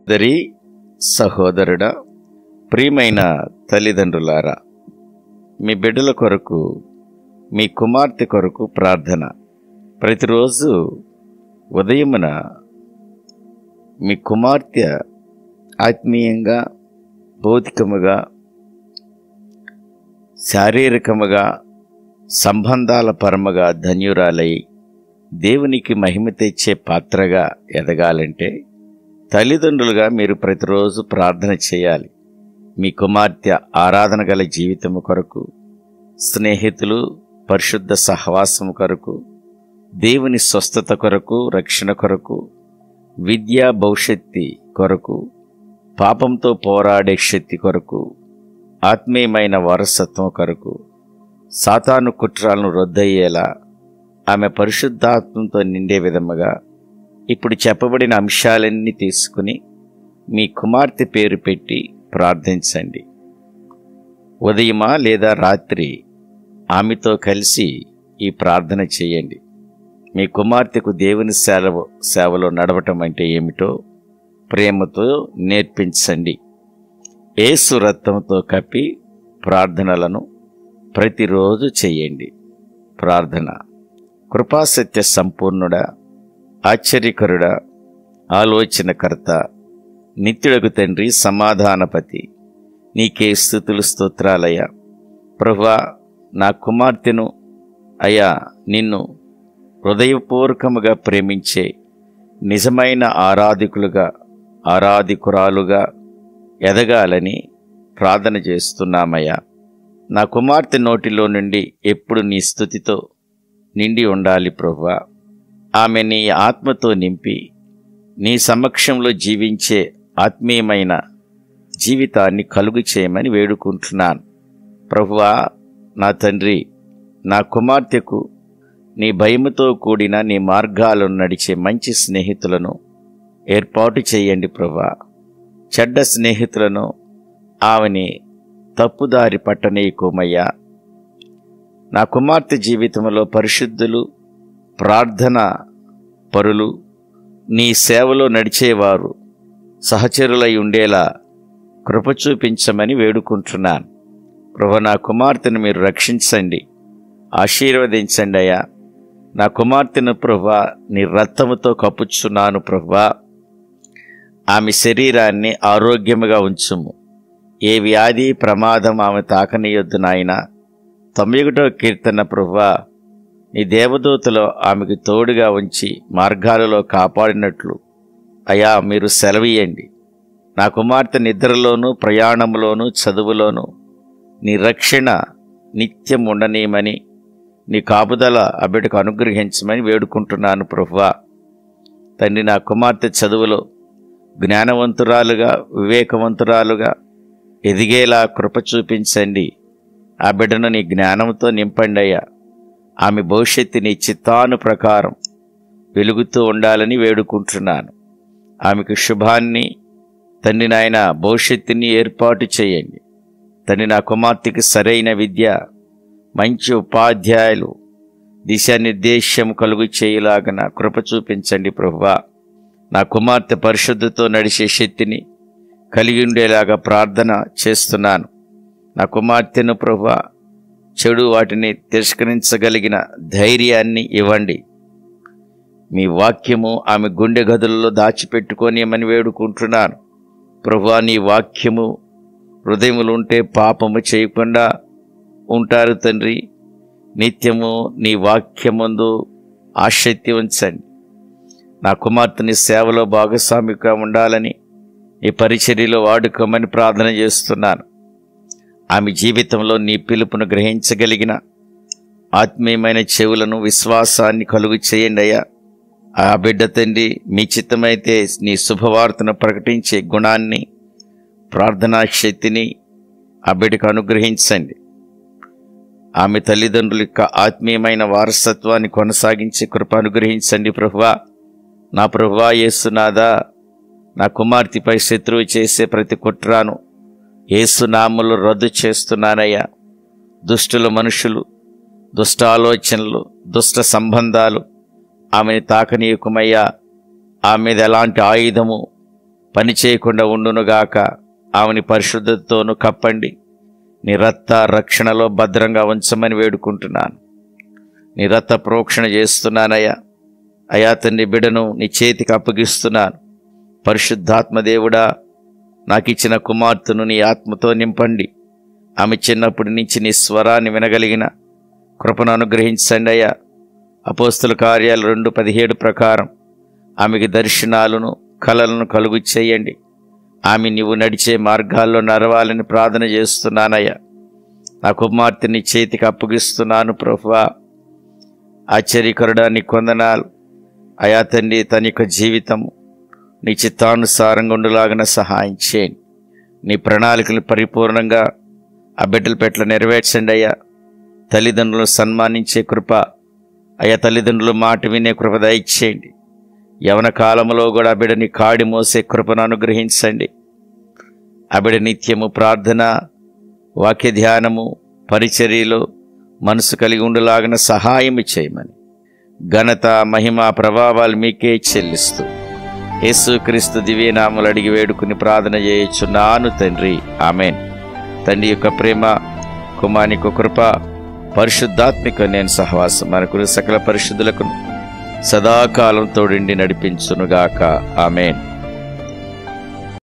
సహోదరి సహోదరుడా, ప్రియమైన తల్లిదండ్రులారా, మీ బిడ్డల కొరకు, మీ కుమార్తె కొరకు ప్రార్థన. ప్రతిరోజు ఉదయమున మీ కుమార్తె ఆత్మీయంగా, భౌతికముగా, శారీరకముగా, సంబంధాల పరముగా ధన్యురాలై దేవునికి మహిమ తెచ్చే పాత్రగా ఎదగాలంటే తల్లిదండ్రులుగా మీరు ప్రతిరోజు ప్రార్థన చేయాలి. మీ కుమార్తె ఆరాధన గల జీవితము కొరకు, స్నేహితులు పరిశుద్ధ సహవాసము కొరకు, దేవుని స్వస్థత కొరకు, రక్షణ కొరకు, విద్యా భవిష్యత్తు కొరకు, పాపంతో పోరాడే శక్తి కొరకు, ఆత్మీయమైన వారసత్వం కొరకు, సాతాను కుట్రాలను రద్దయ్యేలా ఆమె పరిశుద్ధాత్మతో నిండే విధముగా ఇప్పుడు చెప్పబడిన అంశాలన్నీ తీసుకుని మీ కుమార్తె పేరు పెట్టి ప్రార్థించండి. ఉదయమా లేదా రాత్రి ఆమెతో కలిసి ఈ ప్రార్థన చేయండి. మీ కుమార్తెకు దేవుని సేవలో నడవటం అంటే ఏమిటో ప్రేమతో నేర్పించండి. యేసు రక్తంతో కప్పి ప్రార్థనలను ప్రతిరోజు చేయండి. ప్రార్థన. కృపాసత్య సంపూర్ణుడా, ఆశ్చర్యకరుడా, ఆలోచనకర్త, నిత్యుడకు తండ్రి, సమాధానపతి, నీకే స్తుతులు స్తోత్రాలయ్యా. ప్రభువా, నా కుమార్తెను అయ్యా నిన్ను హృదయపూర్వకముగా ప్రేమించే నిజమైన ఆరాధికురాలుగా ఎదగాలని ప్రార్థన చేస్తున్నామయ్యా. నా కుమార్తె నోటిలో నుండి ఎప్పుడు నీ స్తుతితో నిండి ఉండాలి ప్రభువా. ఆమె నీ ఆత్మతో నింపి నీ సమక్షంలో జీవించే ఆత్మీయమైన జీవితాన్ని కలుగు చేయమని వేడుకుంటున్నాను ప్రభువా. నా తండ్రి, నా కుమార్తెకు నీ భయముతో కూడిన నీ మార్గాలను నడిచే మంచి స్నేహితులను ఏర్పాటు చేయండి ప్రభువా. చెడ్డ స్నేహితులను ఆమెని తప్పుదారి పట్టనీయకుమయ్యా. నా కుమార్తె జీవితంలో పరిశుద్ధులు, ప్రార్థన పరులు, నీ సేవలో నడిచేవారు సహచరులై ఉండేలా కృప చూపించమని వేడుకుంటున్నాను ప్రభువా. నా కుమార్తెను మీరు రక్షించండి, ఆశీర్వదించండి అయ్యా. నా కుమార్తెను ప్రభువా నీ రక్తముతో కప్పుచున్నాను ప్రభువా. ఆమె శరీరాన్ని ఆరోగ్యముగా ఉంచుము. ఏ వ్యాధి ప్రమాదం ఆమె తాకనీయొద్దు నాయనా. 91వ కీర్తన ప్రభువా, నీ దేవదూతలో ఆమెకు తోడుగా ఉంచి మార్గాలలో కాపాడినట్లు అయా మీరు సెలవీయండి. నా కుమార్తె నిద్రలోనూ, ప్రయాణంలోనూ, చదువులోనూ నీ రక్షణ నిత్యం ఉండనీయమని, నీ కాపుదల ఆ బిడ్డకు అనుగ్రహించమని వేడుకుంటున్నాను ప్రభువా. తండ్రి, నా కుమార్తె చదువులో జ్ఞానవంతురాలుగా, వివేకవంతురాలుగా ఎదిగేలా కృప చూపించండి. ఆ బిడ్డను నీ జ్ఞానంతో నింపండి అయ్యా. ఆమె భవిష్యత్తు నీ చిత్తాను ప్రకారం వెలుగుతూ ఉండాలని వేడుకుంటున్నాను. ఆమెకు శుభాన్ని తండ్రి నాయన భవిష్యత్తుని ఏర్పాటు చేయండి. తండ్రి, నా కుమార్తెకి సరైన విద్య, మంచి ఉపాధ్యాయులు, దిశానిర్దేశం కలుగు చేయలాగన కృప చూపించండి ప్రభువా. నా కుమార్తె పరిశుద్ధతో నడిచే శక్తిని కలిగి ఉండేలాగా ప్రార్థన చేస్తున్నాను. నా కుమార్తెను ప్రభువా చెడు వాటిని తిరస్కరించగలిగిన ధైర్యాన్ని ఇవ్వండి. మీ వాక్యము ఆమె గుండె గదులలో దాచిపెట్టుకోనియమని వేడుకుంటున్నాను ప్రభువా. నీ వాక్యము హృదయములు ఉంటే పాపము చేయకుండా ఉంటారు తండ్రి. నిత్యము నీ వాక్యమందు ఆసక్తి ఉంచండి. నా కుమార్తెని సేవలో భాగస్వామిగా ఉండాలని, ఈ పరిచర్యలో వాడుకోమని ప్రార్థన చేస్తున్నాను. ఆమె జీవితంలో నీ పిలుపును గ్రహించగలిగిన ఆత్మీయమైన చెవులను, విశ్వాసాన్ని కలుగు చేయండి అయ్యా. ఆ బిడ్డ తండ్రి, మీ చిత్తమైతే నీ శుభవార్తను ప్రకటించే గుణాన్ని, ప్రార్థనా శక్తిని ఆ బిడ్డకు అనుగ్రహించండి. ఆమె తల్లిదండ్రుల యొక్క ఆత్మీయమైన వారసత్వాన్ని కొనసాగించే కృప అనుగ్రహించండి ప్రభువా. నా ప్రభువా యేసునాథా, నా కుమార్తెపై శత్రువు చేసే ప్రతి కుట్రాను యేసు నామములో రద్దు చేస్తున్నానయ్యా. దుష్టుల మనుషులు, దుష్ట ఆలోచనలు, దుష్ట సంబంధాలు ఆమెను తాకనీయకుమయ్యా. ఆమె మీద ఎలాంటి ఆయుధము పని చేయకుండా ఉండునుగాక. ఆమెని పరిశుద్ధతతోనూ కప్పండి. నీ రక్త రక్షణలో భద్రంగా ఉంచమని వేడుకుంటున్నాను. నీ రక్త ప్రోక్షణ చేస్తున్నానయ్యా. అయా తండ్రి, బిడ్డను నీ చేతికి అప్పగిస్తున్నాను. పరిశుద్ధాత్మ దేవుడా, నాకు ఇచ్చిన కుమార్తెను నీ ఆత్మతో నింపండి. ఆమె చిన్నప్పటి నుంచి నీ స్వరాన్ని వినగలిగిన కృపను అనుగ్రహించండి అయ్యా. అపోస్తుల కార్యాలు 2:17 ప్రకారం ఆమెకి దర్శనాలను కలలను కలుగు చేయండి. ఆమె నీవు నడిచే మార్గాల్లో నడవాలని ప్రార్థన చేస్తున్నానయ్యా. నా కుమార్తెని చేతికి అప్పగిస్తున్నాను ప్రభువా. ఆశ్చర్యకరుడా, నీ కొందనాలు అయా తండ్రి. తన యొక్క జీవితము నీ చిత్తానుసారంగా ఉండలాగిన సహాయం చేయండి. నీ ప్రణాళికలు పరిపూర్ణంగా ఆ బిడ్డల పెట్ల నెరవేర్చండి అయ్యా. తల్లిదండ్రులను సన్మానించే కృప అయ్యా, తల్లిదండ్రులు మాట వినే కృప దయచేయండి. యవన కాలంలో కూడా ఆ బిడ్డని కాడి మోసే కృపను అనుగ్రహించండి. ఆ బిడ్డ నిత్యము ప్రార్థన, వాక్య ధ్యానము, పరిచర్యలో మనసు కలిగి ఉండలాగిన సహాయం చేయమని ఘనత, మహిమ, ప్రభావాలు మీకే చెల్లిస్తూ యేసుక్రీస్తు దివ్యనామములు అడిగి వేడుకుని ప్రార్థన చేయుచున్నాను తండ్రి, ఆమెన్. తండ్రి యొక్క ప్రేమ, కుమారుని యొక్క కృప, పరిశుద్ధాత్మిక నేను సహవాసం మనకు సకల పరిశుద్ధులకు సదాకాలం తోడిండి నడిపించునుగాక. ఆమెన్.